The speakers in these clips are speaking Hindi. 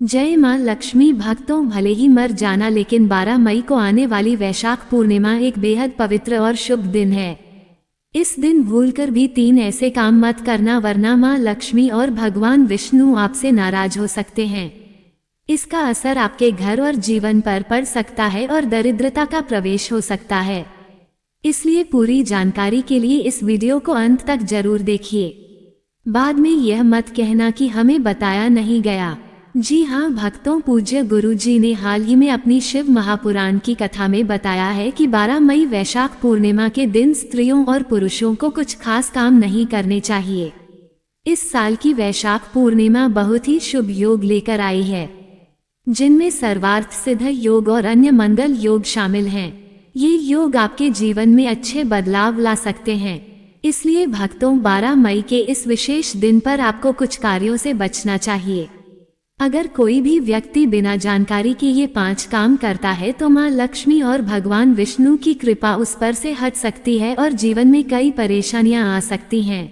जय मां लक्ष्मी भक्तों, भले ही मर जाना लेकिन 12 मई को आने वाली वैशाख पूर्णिमा एक बेहद पवित्र और शुभ दिन है। इस दिन भूलकर भी 3 ऐसे काम मत करना वरना मां लक्ष्मी और भगवान विष्णु आपसे नाराज हो सकते हैं। इसका असर आपके घर और जीवन पर पड़ सकता है और दरिद्रता का प्रवेश हो सकता है। इसलिए पूरी जानकारी के लिए इस वीडियो को अंत तक जरूर देखिए। बाद में यह मत कहना कि हमें बताया नहीं गया। जी हाँ भक्तों, पूज्य गुरुजी ने हाल ही में अपनी शिव महापुराण की कथा में बताया है कि 12 मई वैशाख पूर्णिमा के दिन स्त्रियों और पुरुषों को कुछ खास काम नहीं करने चाहिए। इस साल की वैशाख पूर्णिमा बहुत ही शुभ योग लेकर आई है, जिनमें सर्वार्थ सिद्ध योग और अन्य मंगल योग शामिल हैं। ये योग आपके जीवन में अच्छे बदलाव ला सकते हैं। इसलिए भक्तों, 12 मई के इस विशेष दिन पर आपको कुछ कार्यों से बचना चाहिए। अगर कोई भी व्यक्ति बिना जानकारी के ये 5 काम करता है तो मां लक्ष्मी और भगवान विष्णु की कृपा उस पर से हट सकती है और जीवन में कई परेशानियां आ सकती हैं।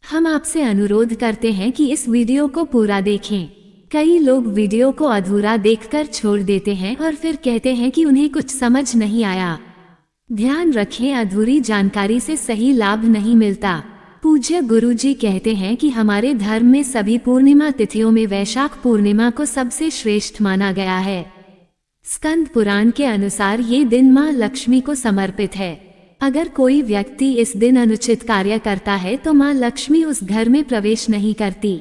हम आपसे अनुरोध करते हैं कि इस वीडियो को पूरा देखें। कई लोग वीडियो को अधूरा देखकर छोड़ देते हैं और फिर कहते हैं कि उन्हें कुछ समझ नहीं आया। ध्यान रखें, अधूरी जानकारी से सही लाभ नहीं मिलता। पूज्य गुरुजी कहते हैं कि हमारे धर्म में सभी पूर्णिमा तिथियों में वैशाख पूर्णिमा को सबसे श्रेष्ठ माना गया है। स्कंद पुराण के अनुसार ये दिन मां लक्ष्मी को समर्पित है। अगर कोई व्यक्ति इस दिन अनुचित कार्य करता है तो मां लक्ष्मी उस घर में प्रवेश नहीं करती।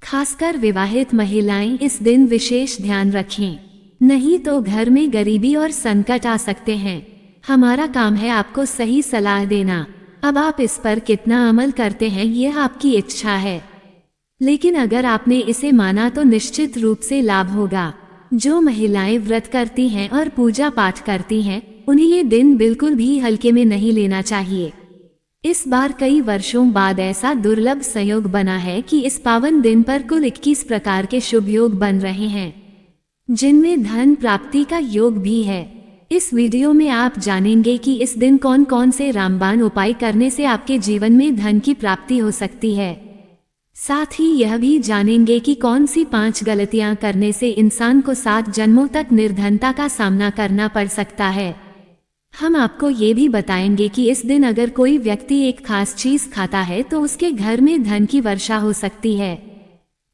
खासकर विवाहित महिलाएं इस दिन विशेष ध्यान रखें, नहीं तो घर में गरीबी और संकट आ सकते हैं। हमारा काम है आपको सही सलाह देना। अब आप इस पर कितना अमल करते हैं यह आपकी इच्छा है, लेकिन अगर आपने इसे माना तो निश्चित रूप से लाभ होगा। जो महिलाएं व्रत करती हैं और पूजा पाठ करती हैं, उन्हें ये दिन बिल्कुल भी हल्के में नहीं लेना चाहिए। इस बार कई वर्षों बाद ऐसा दुर्लभ संयोग बना है कि इस पावन दिन पर कुल 21 प्रकार के शुभ योग बन रहे हैं, जिनमें धन प्राप्ति का योग भी है। इस वीडियो में आप जानेंगे कि इस दिन कौन कौन से रामबाण उपाय करने से आपके जीवन में धन की प्राप्ति हो सकती है। साथ ही यह भी जानेंगे कि कौन सी 5 गलतियां करने से इंसान को 7 जन्मों तक निर्धनता का सामना करना पड़ सकता है। हम आपको ये भी बताएंगे कि इस दिन अगर कोई व्यक्ति एक खास चीज खाता है तो उसके घर में धन की वर्षा हो सकती है।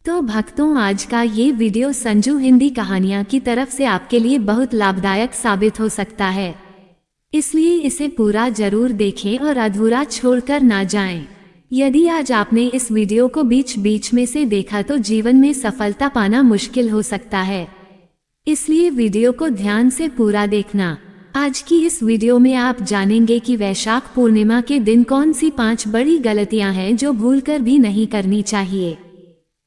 तो भक्तों, आज का ये वीडियो संजू हिंदी कहानियां की तरफ से आपके लिए बहुत लाभदायक साबित हो सकता है, इसलिए इसे पूरा जरूर देखें और अधूरा छोड़कर ना जाएं। यदि आज आपने इस वीडियो को बीच बीच में से देखा तो जीवन में सफलता पाना मुश्किल हो सकता है, इसलिए वीडियो को ध्यान से पूरा देखना। आज की इस वीडियो में आप जानेंगे कि वैशाख पूर्णिमा के दिन कौन सी 5 बड़ी गलतियां हैं जो भूलकर भी नहीं करनी चाहिए।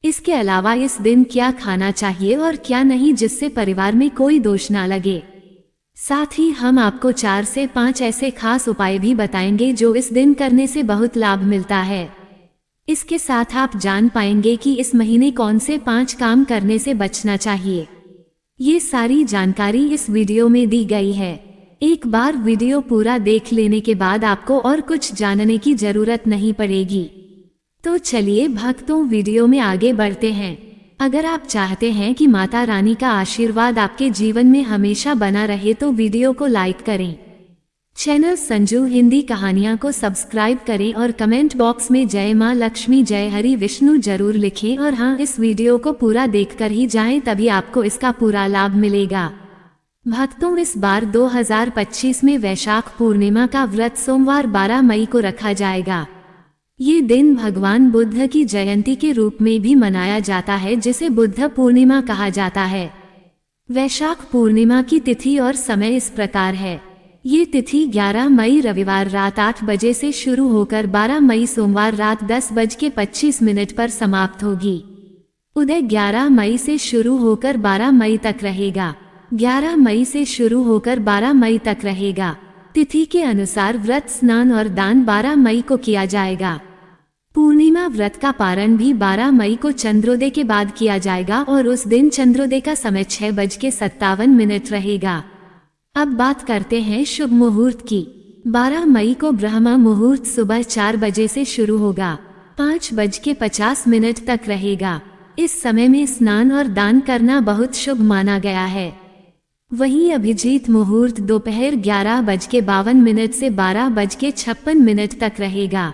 इसके अलावा इस दिन क्या खाना चाहिए और क्या नहीं, जिससे परिवार में कोई दोष ना लगे। साथ ही हम आपको 4 से 5 ऐसे खास उपाय भी बताएंगे जो इस दिन करने से बहुत लाभ मिलता है। इसके साथ आप जान पाएंगे कि इस महीने कौन से 5 काम करने से बचना चाहिए। ये सारी जानकारी इस वीडियो में दी गई है। एक बार वीडियो पूरा देख लेने के बाद आपको और कुछ जानने की जरूरत नहीं पड़ेगी। तो चलिए भक्तों, वीडियो में आगे बढ़ते हैं। अगर आप चाहते हैं कि माता रानी का आशीर्वाद आपके जीवन में हमेशा बना रहे तो वीडियो को लाइक करें, चैनल संजू हिंदी कहानियां को सब्सक्राइब करें और कमेंट बॉक्स में जय मां लक्ष्मी जय हरि विष्णु जरूर लिखें। और हाँ, इस वीडियो को पूरा देखकर ही जाएं, तभी आपको इसका पूरा लाभ मिलेगा। भक्तों, इस बार 2025 में वैशाख पूर्णिमा का व्रत सोमवार 12 मई को रखा जाएगा। ये दिन भगवान बुद्ध की जयंती के रूप में भी मनाया जाता है, जिसे बुद्ध पूर्णिमा कहा जाता है। वैशाख पूर्णिमा की तिथि और समय इस प्रकार है। ये तिथि 11 मई रविवार रात 8 बजे से शुरू होकर 12 मई सोमवार रात 10:25 पर समाप्त होगी। उदय 11 मई से शुरू होकर 12 मई तक रहेगा। 11 मई से शुरू होकर 12 मई तक रहेगा। तिथि के अनुसार व्रत, स्नान और दान 12 मई को किया जाएगा। पूर्णिमा व्रत का पारण भी 12 मई को चंद्रोदय के बाद किया जाएगा और उस दिन चंद्रोदय का समय 6:57 रहेगा। अब बात करते हैं शुभ मुहूर्त की। 12 मई को ब्रह्म मुहूर्त सुबह 4 बजे से शुरू होगा, 5:50 तक रहेगा। इस समय में स्नान और दान करना बहुत शुभ माना गया है। वहीं अभिजीत मुहूर्त दोपहर 11:52 से 12:56 तक रहेगा।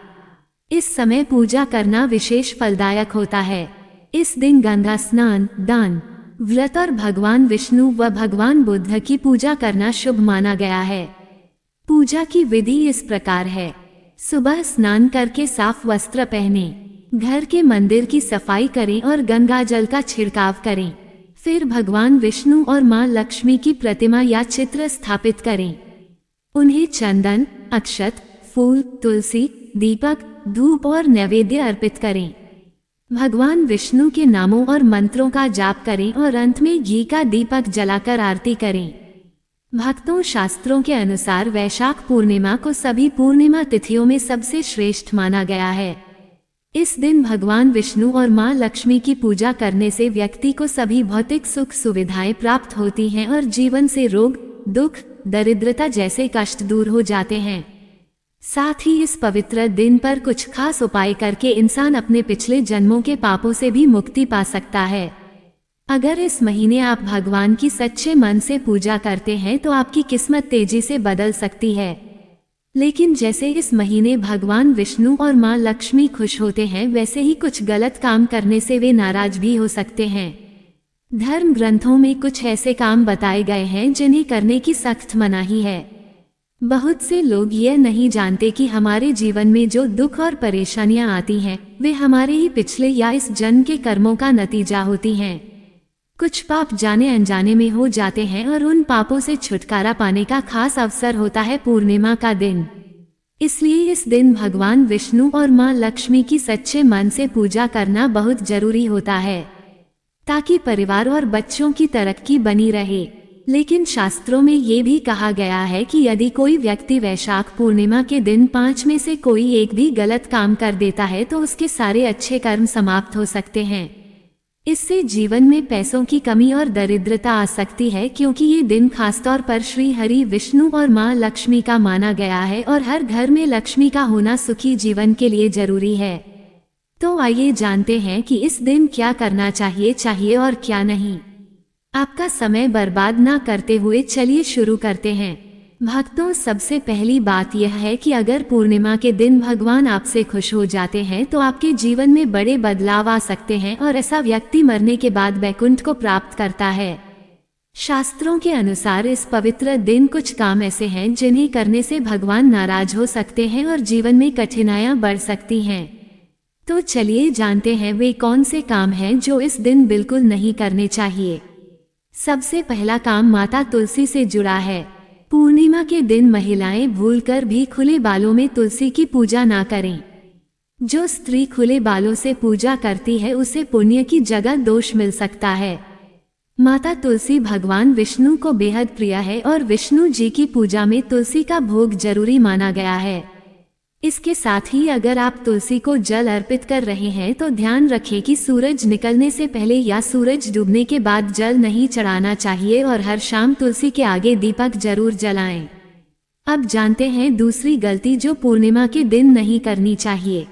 इस समय पूजा करना विशेष फलदायक होता है। इस दिन गंगा स्नान, दान, व्रत और भगवान विष्णु व भगवान बुद्ध की पूजा करना शुभ माना गया है। पूजा की विधि इस प्रकार है। सुबह स्नान करके साफ वस्त्र पहने, घर के मंदिर की सफाई करें और गंगा जल का छिड़काव करें। फिर भगवान विष्णु और मां लक्ष्मी की प्रतिमा या चित्र स्थापित करें। उन्हें चंदन, अक्षत, फूल, तुलसी, दीपक, धूप और नैवेद्य अर्पित करें। भगवान विष्णु के नामों और मंत्रों का जाप करें और अंत में घी का दीपक जलाकर आरती करें। भक्तों, शास्त्रों के अनुसार वैशाख पूर्णिमा को सभी पूर्णिमा तिथियों में सबसे श्रेष्ठ माना गया है। इस दिन भगवान विष्णु और मां लक्ष्मी की पूजा करने से व्यक्ति को सभी भौतिक सुख सुविधाएं प्राप्त होती हैं और जीवन से रोग, दुख, दरिद्रता जैसे कष्ट दूर हो जाते हैं। साथ ही इस पवित्र दिन पर कुछ खास उपाय करके इंसान अपने पिछले जन्मों के पापों से भी मुक्ति पा सकता है। अगर इस महीने आप भगवान की सच्चे मन से पूजा करते हैं तो आपकी किस्मत तेजी से बदल सकती है। लेकिन जैसे इस महीने भगवान विष्णु और मां लक्ष्मी खुश होते हैं, वैसे ही कुछ गलत काम करने से वे नाराज भी हो सकते हैं। धर्म ग्रंथों में कुछ ऐसे काम बताए गए हैं जिन्हें करने की सख्त मनाही है। बहुत से लोग यह नहीं जानते कि हमारे जीवन में जो दुख और परेशानियां आती हैं, वे हमारे ही पिछले या इस जन्म के कर्मों का नतीजा होती हैं। कुछ पाप जाने अनजाने में हो जाते हैं और उन पापों से छुटकारा पाने का खास अवसर होता है पूर्णिमा का दिन। इसलिए इस दिन भगवान विष्णु और मां लक्ष्मी की सच्चे मन से पूजा करना बहुत जरूरी होता है, ताकि परिवार और बच्चों की तरक्की बनी रहे। लेकिन शास्त्रों में ये भी कहा गया है कि यदि कोई व्यक्ति वैशाख पूर्णिमा के दिन 5 में से कोई एक भी गलत काम कर देता है तो उसके सारे अच्छे कर्म समाप्त हो सकते हैं। इससे जीवन में पैसों की कमी और दरिद्रता आ सकती है, क्योंकि ये दिन खासतौर पर श्री हरि विष्णु और मां लक्ष्मी का माना गया है और हर घर में लक्ष्मी का होना सुखी जीवन के लिए जरूरी है। तो आइए जानते हैं कि इस दिन क्या करना चाहिए और क्या नहीं। आपका समय बर्बाद ना करते हुए चलिए शुरू करते हैं। भक्तों, सबसे पहली बात यह है कि अगर पूर्णिमा के दिन भगवान आपसे खुश हो जाते हैं तो आपके जीवन में बड़े बदलाव आ सकते हैं और ऐसा व्यक्ति मरने के बाद वैकुंठ को प्राप्त करता है। शास्त्रों के अनुसार इस पवित्र दिन कुछ काम ऐसे हैं जिन्हें करने से भगवान नाराज हो सकते हैं और जीवन में कठिनाइयां बढ़ सकती हैं। तो चलिए जानते हैं वे कौन से काम हैं जो इस दिन बिल्कुल नहीं करने चाहिए। सबसे पहला काम माता तुलसी से जुड़ा है। पूर्णिमा के दिन महिलाएं भूलकर भी खुले बालों में तुलसी की पूजा ना करें। जो स्त्री खुले बालों से पूजा करती है उसे पुण्य की जगह दोष मिल सकता है। माता तुलसी भगवान विष्णु को बेहद प्रिय है और विष्णु जी की पूजा में तुलसी का भोग जरूरी माना गया है। इसके साथ ही अगर आप तुलसी को जल अर्पित कर रहे हैं तो ध्यान रखें कि सूरज निकलने से पहले या सूरज डूबने के बाद जल नहीं चढ़ाना चाहिए और हर शाम तुलसी के आगे दीपक जरूर जलाएं। अब जानते हैं दूसरी गलती जो पूर्णिमा के दिन नहीं करनी चाहिए।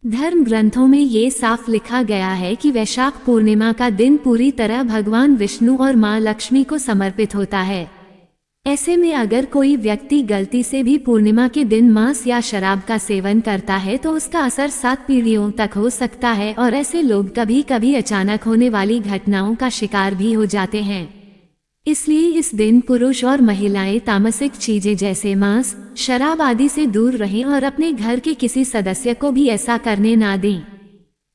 धर्म ग्रंथों में ये साफ लिखा गया है कि वैशाख पूर्णिमा का दिन पूरी तरह भगवान विष्णु और मां लक्ष्मी को समर्पित होता है। ऐसे में अगर कोई व्यक्ति गलती से भी पूर्णिमा के दिन मांस या शराब का सेवन करता है तो उसका असर 7 पीढ़ियों तक हो सकता है और ऐसे लोग कभी कभी अचानक होने वाली घटनाओं का शिकार भी हो जाते हैं। इसलिए इस दिन पुरुष और महिलाएं तामसिक चीजें जैसे मांस, शराब आदि से दूर रहें और अपने घर के किसी सदस्य को भी ऐसा करने ना दें।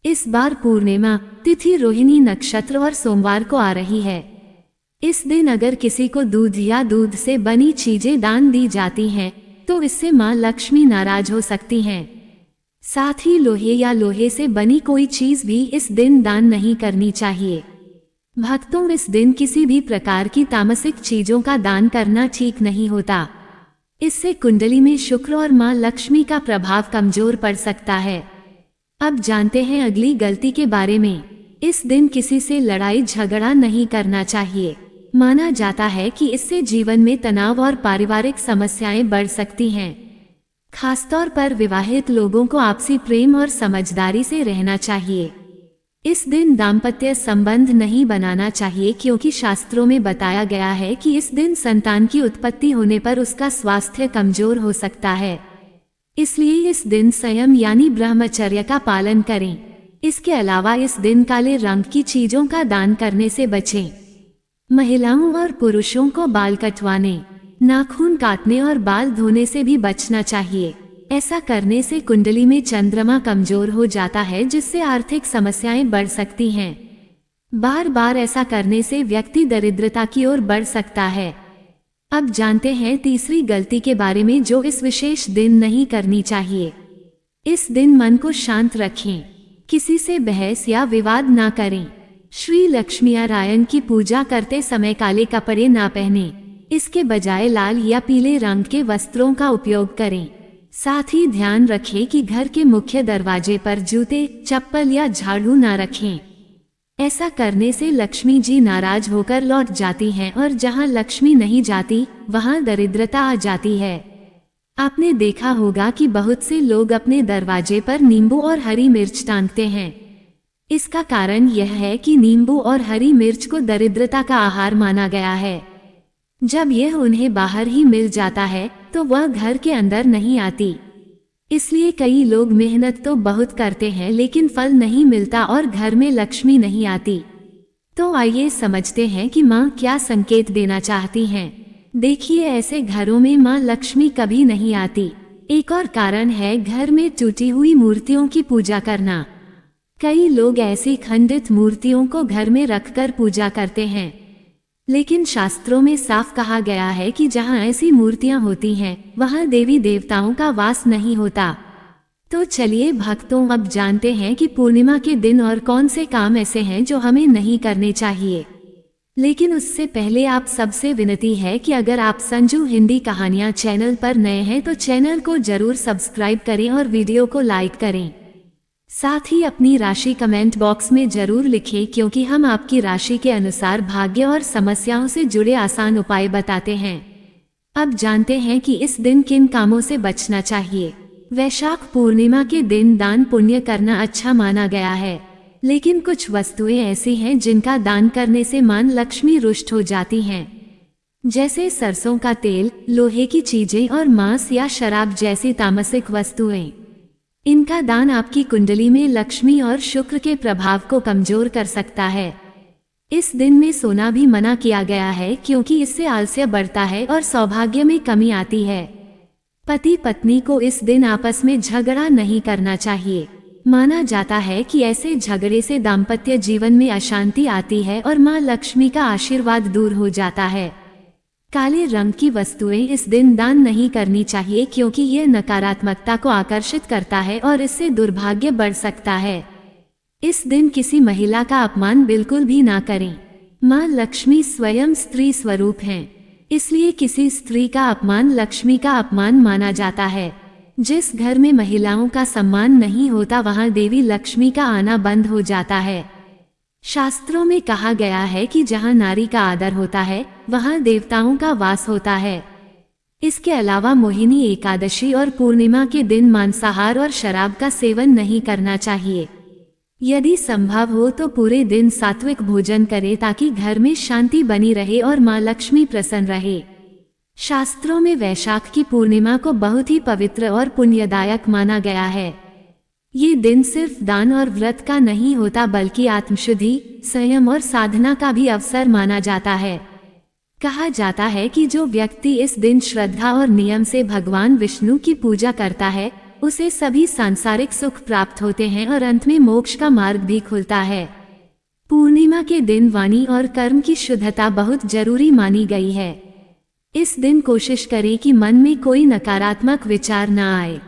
इस बार पूर्णिमा तिथि रोहिणी नक्षत्र और सोमवार को आ रही है। इस दिन अगर किसी को दूध या दूध से बनी चीजें दान दी जाती हैं तो इससे मां लक्ष्मी नाराज हो सकती हैं। साथ ही लोहे या लोहे से बनी कोई चीज भी इस दिन दान नहीं करनी चाहिए। भक्तों, इस दिन किसी भी प्रकार की तामसिक चीजों का दान करना ठीक नहीं होता। इससे कुंडली में शुक्र और मां लक्ष्मी का प्रभाव कमजोर पड़ सकता है। अब जानते हैं अगली गलती के बारे में। इस दिन किसी से लड़ाई झगड़ा नहीं करना चाहिए। माना जाता है कि इससे जीवन में तनाव और पारिवारिक समस्याएं बढ़ सकती हैं। खासतौर पर विवाहित लोगों को आपसी प्रेम और समझदारी से रहना चाहिए। इस दिन दाम्पत्य संबंध नहीं बनाना चाहिए क्योंकि शास्त्रों में बताया गया है कि इस दिन संतान की उत्पत्ति होने पर उसका स्वास्थ्य कमजोर हो सकता है। इसलिए इस दिन संयम यानी ब्रह्मचर्य का पालन करें। इसके अलावा इस दिन काले रंग की चीजों का दान करने से बचें। महिलाओं और पुरुषों को बाल कटवाने, नाखून काटने और बाल धोने से भी बचना चाहिए। ऐसा करने से कुंडली में चंद्रमा कमजोर हो जाता है जिससे आर्थिक समस्याएं बढ़ सकती हैं। बार बार ऐसा करने से व्यक्ति दरिद्रता की ओर बढ़ सकता है। अब जानते हैं तीसरी गलती के बारे में जो इस विशेष दिन नहीं करनी चाहिए। इस दिन मन को शांत रखें, किसी से बहस या विवाद ना करें। श्री लक्ष्मी नारायण की पूजा करते समय काले कपड़े ना पहने, इसके बजाय लाल या पीले रंग के वस्त्रों का उपयोग करें। साथ ही ध्यान रखें कि घर के मुख्य दरवाजे पर जूते, चप्पल या झाड़ू ना रखें। ऐसा करने से लक्ष्मी जी नाराज होकर लौट जाती हैं और जहां लक्ष्मी नहीं जाती वहां दरिद्रता आ जाती है। आपने देखा होगा कि बहुत से लोग अपने दरवाजे पर नींबू और हरी मिर्च टांगते हैं। इसका कारण यह है कि नींबू और हरी मिर्च को दरिद्रता का आहार माना गया है। जब यह उन्हें बाहर ही मिल जाता है तो वह घर के अंदर नहीं आती। इसलिए कई लोग मेहनत तो बहुत करते हैं लेकिन फल नहीं मिलता और घर में लक्ष्मी नहीं आती। तो आइए समझते हैं कि माँ क्या संकेत देना चाहती हैं। देखिए, ऐसे घरों में माँ लक्ष्मी कभी नहीं आती। एक और कारण है घर में टूटी हुई मूर्तियों की पूजा करना। कई लोग ऐसी खंडित मूर्तियों को घर में रखकर पूजा करते हैं, लेकिन शास्त्रों में साफ कहा गया है कि जहाँ ऐसी मूर्तियां होती हैं वहाँ देवी देवताओं का वास नहीं होता। तो चलिए भक्तों, अब जानते हैं कि पूर्णिमा के दिन और कौन से काम ऐसे हैं जो हमें नहीं करने चाहिए। लेकिन उससे पहले आप सबसे विनती है कि अगर आप संजू हिंदी कहानियां चैनल पर नए हैं तो चैनल को जरूर सब्सक्राइब करें और वीडियो को लाइक करें। साथ ही अपनी राशि कमेंट बॉक्स में जरूर लिखें क्योंकि हम आपकी राशि के अनुसार भाग्य और समस्याओं से जुड़े आसान उपाय बताते हैं। अब जानते हैं कि इस दिन किन कामों से बचना चाहिए। वैशाख पूर्णिमा के दिन दान पुण्य करना अच्छा माना गया है, लेकिन कुछ वस्तुएं ऐसी हैं जिनका दान करने से मां लक्ष्मी रुष्ट हो जाती हैं, जैसे सरसों का तेल, लोहे की चीजें और मांस या शराब जैसी तामसिक वस्तुएं। इनका दान आपकी कुंडली में लक्ष्मी और शुक्र के प्रभाव को कमजोर कर सकता है। इस दिन में सोना भी मना किया गया है क्योंकि इससे आलस्य बढ़ता है और सौभाग्य में कमी आती है। पति पत्नी को इस दिन आपस में झगड़ा नहीं करना चाहिए। माना जाता है कि ऐसे झगड़े से दाम्पत्य जीवन में अशांति आती है और मां लक्ष्मी का आशीर्वाद दूर हो जाता है। काले रंग की वस्तुएं इस दिन दान नहीं करनी चाहिए क्योंकि यह नकारात्मकता को आकर्षित करता है और इससे दुर्भाग्य बढ़ सकता है। इस दिन किसी महिला का अपमान बिल्कुल भी ना करें। मां लक्ष्मी स्वयं स्त्री स्वरूप हैं, इसलिए किसी स्त्री का अपमान लक्ष्मी का अपमान माना जाता है। जिस घर में महिलाओं का सम्मान नहीं होता वहां देवी लक्ष्मी का आना बंद हो जाता है। शास्त्रों में कहा गया है कि जहां नारी का आदर होता है वहां देवताओं का वास होता है। इसके अलावा मोहिनी एकादशी और पूर्णिमा के दिन मांसाहार और शराब का सेवन नहीं करना चाहिए। यदि संभव हो तो पूरे दिन सात्विक भोजन करें ताकि घर में शांति बनी रहे और मां लक्ष्मी प्रसन्न रहे। शास्त्रों में वैशाख की पूर्णिमा को बहुत ही पवित्र और पुण्यदायक माना गया है। ये दिन सिर्फ दान और व्रत का नहीं होता बल्कि आत्मशुद्धि, संयम और साधना का भी अवसर माना जाता है। कहा जाता है कि जो व्यक्ति इस दिन श्रद्धा और नियम से भगवान विष्णु की पूजा करता है उसे सभी सांसारिक सुख प्राप्त होते हैं और अंत में मोक्ष का मार्ग भी खुलता है। पूर्णिमा के दिन वाणी और कर्म की शुद्धता बहुत जरूरी मानी गई है। इस दिन कोशिश करें कि मन में कोई नकारात्मक विचार न आए,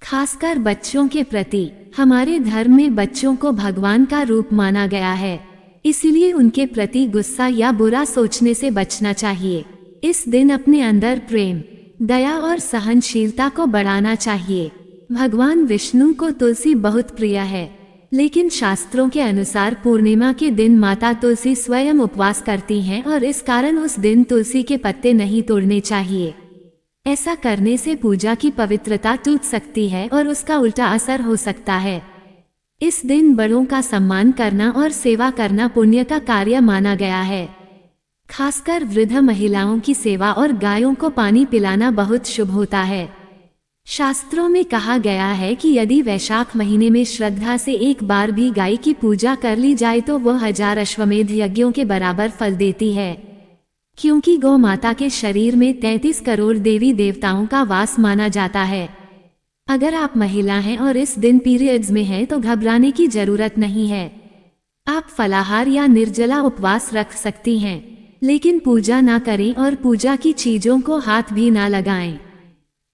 खासकर बच्चों के प्रति। हमारे धर्म में बच्चों को भगवान का रूप माना गया है, इसलिए उनके प्रति गुस्सा या बुरा सोचने से बचना चाहिए। इस दिन अपने अंदर प्रेम, दया और सहनशीलता को बढ़ाना चाहिए। भगवान विष्णु को तुलसी बहुत प्रिय है, लेकिन शास्त्रों के अनुसार पूर्णिमा के दिन माता तुलसी स्वयं उपवास करती हैं और इस कारण उस दिन तुलसी के पत्ते नहीं तोड़ने चाहिए। ऐसा करने से पूजा की पवित्रता टूट सकती है और उसका उल्टा असर हो सकता है। इस दिन बड़ों का सम्मान करना और सेवा करना पुण्य का कार्य माना गया है। खासकर वृद्ध महिलाओं की सेवा और गायों को पानी पिलाना बहुत शुभ होता है। शास्त्रों में कहा गया है कि यदि वैशाख महीने में श्रद्धा से एक बार भी गाय की पूजा कर ली जाए तो वह 1000 अश्वमेध यज्ञों के बराबर फल देती है। क्योंकि गौ माता के शरीर में 33 करोड़ देवी देवताओं का वास माना जाता है। अगर आप महिला हैं और इस दिन पीरियड्स में हैं तो घबराने की जरूरत नहीं है। आप फलाहार या निर्जला उपवास रख सकती हैं, लेकिन पूजा ना करें और पूजा की चीजों को हाथ भी ना लगाएं।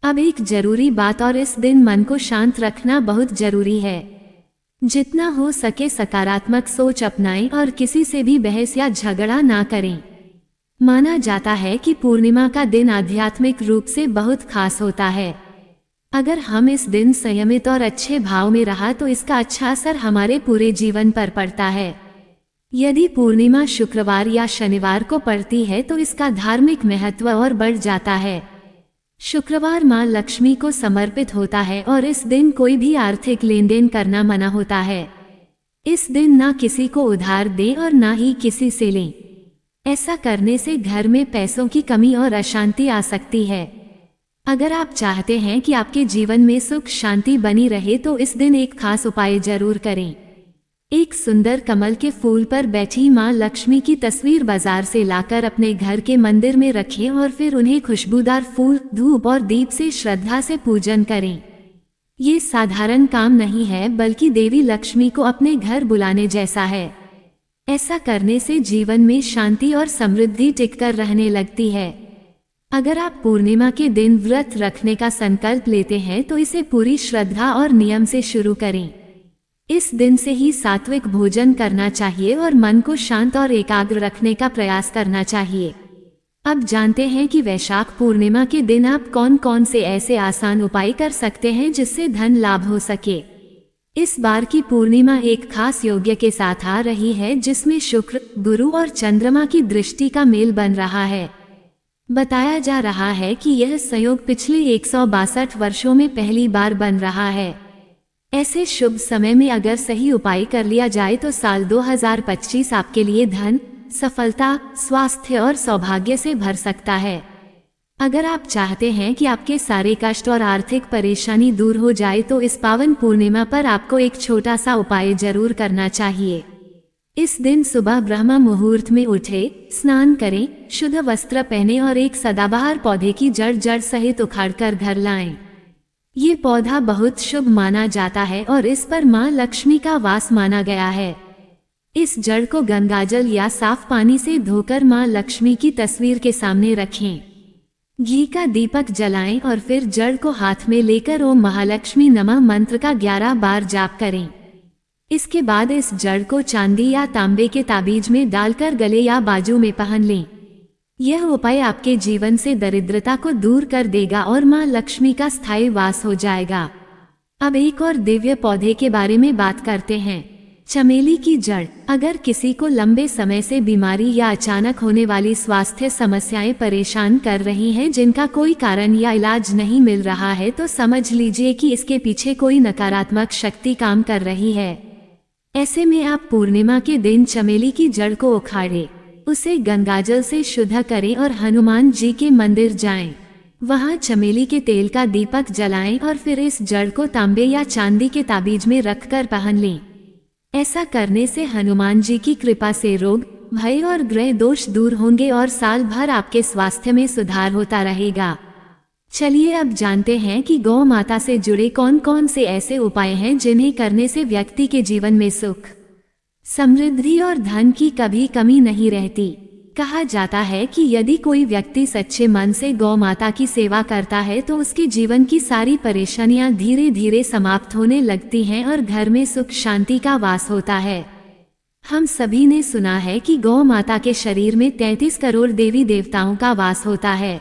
अब एक जरूरी बात, और इस दिन मन को शांत रखना बहुत जरूरी है। जितना हो सके सकारात्मक सोच अपनाएं और किसी से भी बहस या झगड़ा ना करें। माना जाता है कि पूर्णिमा का दिन आध्यात्मिक रूप से बहुत खास होता है। अगर हम इस दिन संयमित और अच्छे भाव में रहा तो इसका अच्छा असर हमारे पूरे जीवन पर पड़ता है। यदि पूर्णिमा शुक्रवार या शनिवार को पड़ती है तो इसका धार्मिक महत्व और बढ़ जाता है। शुक्रवार मां लक्ष्मी को समर्पित होता है और इस दिन कोई भी आर्थिक लेन देन करना मना होता है। इस दिन ना किसी को उधार दें और ना ही किसी से लें। ऐसा करने से घर में पैसों की कमी और अशांति आ सकती है। अगर आप चाहते हैं कि आपके जीवन में सुख शांति बनी रहे तो इस दिन एक खास उपाय जरूर करें। एक सुंदर कमल के फूल पर बैठी मां लक्ष्मी की तस्वीर बाजार से लाकर अपने घर के मंदिर में रखें और फिर उन्हें खुशबूदार फूल, धूप और दीप से श्रद्धा से पूजन करें। ये साधारण काम नहीं है, बल्कि देवी लक्ष्मी को अपने घर बुलाने जैसा है। ऐसा करने से जीवन में शांति और समृद्धि टिककर रहने लगती है। अगर आप पूर्णिमा के दिन व्रत रखने का संकल्प लेते हैं तो इसे पूरी श्रद्धा और नियम से शुरू करें। इस दिन से ही सात्विक भोजन करना चाहिए और मन को शांत और एकाग्र रखने का प्रयास करना चाहिए। अब जानते हैं कि वैशाख पूर्णिमा के दिन आप कौन कौन से ऐसे आसान उपाय कर सकते हैं जिससे धन लाभ हो सके। इस बार की पूर्णिमा एक खास योग्य के साथ आ रही है, जिसमें शुक्र, गुरु और चंद्रमा की दृष्टि का मेल बन रहा है। बताया जा रहा है कि यह संयोग पिछले 162 वर्षों में पहली बार बन रहा है। ऐसे शुभ समय में अगर सही उपाय कर लिया जाए तो साल 2025 आपके लिए धन, सफलता, स्वास्थ्य और सौभाग्य से भर सकता है। अगर आप चाहते हैं कि आपके सारे कष्ट और आर्थिक परेशानी दूर हो जाए तो इस पावन पूर्णिमा पर आपको एक छोटा सा उपाय जरूर करना चाहिए। इस दिन सुबह ब्रह्म मुहूर्त में उठे, स्नान करें, शुद्ध वस्त्र पहने और एक सदाबहार पौधे की जड़ सहित उखाड़कर घर लाएं। ये पौधा बहुत शुभ माना जाता है और इस पर मां लक्ष्मी का वास माना गया है। इस जड़ को गंगाजल या साफ पानी से धोकर मां लक्ष्मी की तस्वीर के सामने रखें। घी का दीपक जलाएं और फिर जड़ को हाथ में लेकर ओम महालक्ष्मी नमः मंत्र का 11 बार जाप करें। इसके बाद इस जड़ को चांदी या तांबे के ताबीज में डालकर गले या बाजू में पहन लें। यह उपाय आपके जीवन से दरिद्रता को दूर कर देगा और मां लक्ष्मी का स्थायी वास हो जाएगा। अब एक और दिव्य पौधे के बारे में बात करते हैं, चमेली की जड़। अगर किसी को लंबे समय से बीमारी या अचानक होने वाली स्वास्थ्य समस्याएं परेशान कर रही हैं, जिनका कोई कारण या इलाज नहीं मिल रहा है, तो समझ लीजिए कि इसके पीछे कोई नकारात्मक शक्ति काम कर रही है। ऐसे में आप पूर्णिमा के दिन चमेली की जड़ को उखाड़ें, उसे गंगाजल से शुद्ध करें और हनुमान जी के मंदिर जाएं। वहां चमेली के तेल का दीपक जलाएं और फिर इस जड़ को तांबे या चांदी के ताबीज में रखकर पहन लें। ऐसा करने से हनुमान जी की कृपा से रोग, भय और ग्रह दोष दूर होंगे और साल भर आपके स्वास्थ्य में सुधार होता रहेगा। चलिए अब जानते हैं कि गौ माता से जुड़े कौन कौन से ऐसे उपाय हैं जिन्हें करने से व्यक्ति के जीवन में सुख, समृद्धि और धन की कभी कमी नहीं रहती। कहा जाता है कि यदि कोई व्यक्ति सच्चे मन से गौ माता की सेवा करता है तो उसके जीवन की सारी परेशानियां धीरे धीरे समाप्त होने लगती हैं और घर में सुख शांति का वास होता है। हम सभी ने सुना है कि गौ माता के शरीर में 33 करोड़ देवी देवताओं का वास होता है।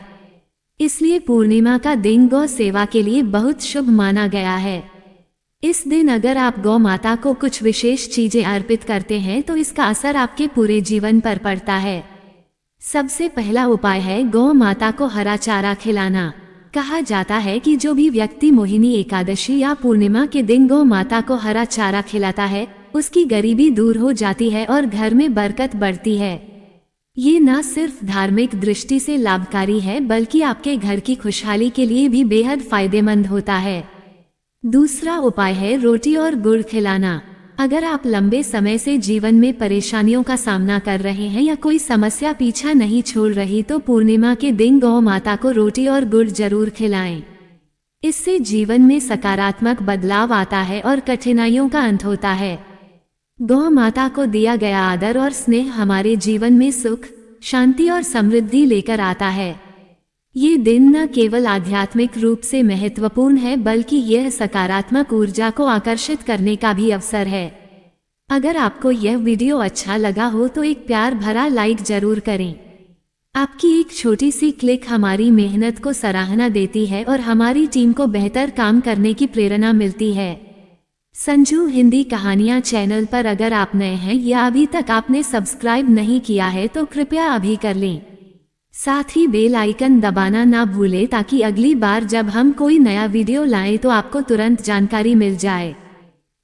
इसलिए पूर्णिमा का दिन गौ सेवा के लिए बहुत शुभ माना गया है। इस दिन अगर आप गौ माता को कुछ विशेष चीजें अर्पित करते हैं तो इसका असर आपके पूरे जीवन पर पड़ता है। सबसे पहला उपाय है गौ माता को हरा चारा खिलाना। कहा जाता है कि जो भी व्यक्ति मोहिनी एकादशी या पूर्णिमा के दिन गौ माता को हरा चारा खिलाता है, उसकी गरीबी दूर हो जाती है और घर में बरकत बढ़ती है। ये न सिर्फ धार्मिक दृष्टि से लाभकारी है, बल्कि आपके घर की खुशहाली के लिए भी बेहद फायदेमंद होता है। दूसरा उपाय है रोटी और गुड़ खिलाना। अगर आप लंबे समय से जीवन में परेशानियों का सामना कर रहे हैं या कोई समस्या पीछा नहीं छोड़ रही, तो पूर्णिमा के दिन गौ माता को रोटी और गुड़ जरूर खिलाएं। इससे जीवन में सकारात्मक बदलाव आता है और कठिनाइयों का अंत होता है। गौ माता को दिया गया आदर और स्नेह हमारे जीवन में सुख, शांति और समृद्धि लेकर आता है। ये दिन न केवल आध्यात्मिक रूप से महत्वपूर्ण है, बल्कि यह सकारात्मक ऊर्जा को आकर्षित करने का भी अवसर है। अगर आपको यह वीडियो अच्छा लगा हो तो एक प्यार भरा लाइक जरूर करें। आपकी एक छोटी सी क्लिक हमारी मेहनत को सराहना देती है और हमारी टीम को बेहतर काम करने की प्रेरणा मिलती है। संजू हिंदी कहानियाँ चैनल पर अगर आप नए हैं या अभी तक आपने सब्सक्राइब नहीं किया है तो कृपया अभी कर लें। साथ ही बेल आइकन दबाना ना भूलें, ताकि अगली बार जब हम कोई नया वीडियो लाएं तो आपको तुरंत जानकारी मिल जाए।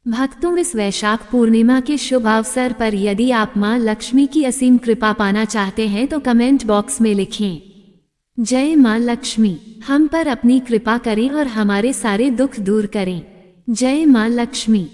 भक्तों, इस वैशाख पूर्णिमा के शुभ अवसर पर यदि आप मां लक्ष्मी की असीम कृपा पाना चाहते हैं तो कमेंट बॉक्स में लिखें, जय मां लक्ष्मी, हम पर अपनी कृपा करें और हमारे सारे दुख दूर करें। जय मां लक्ष्मी।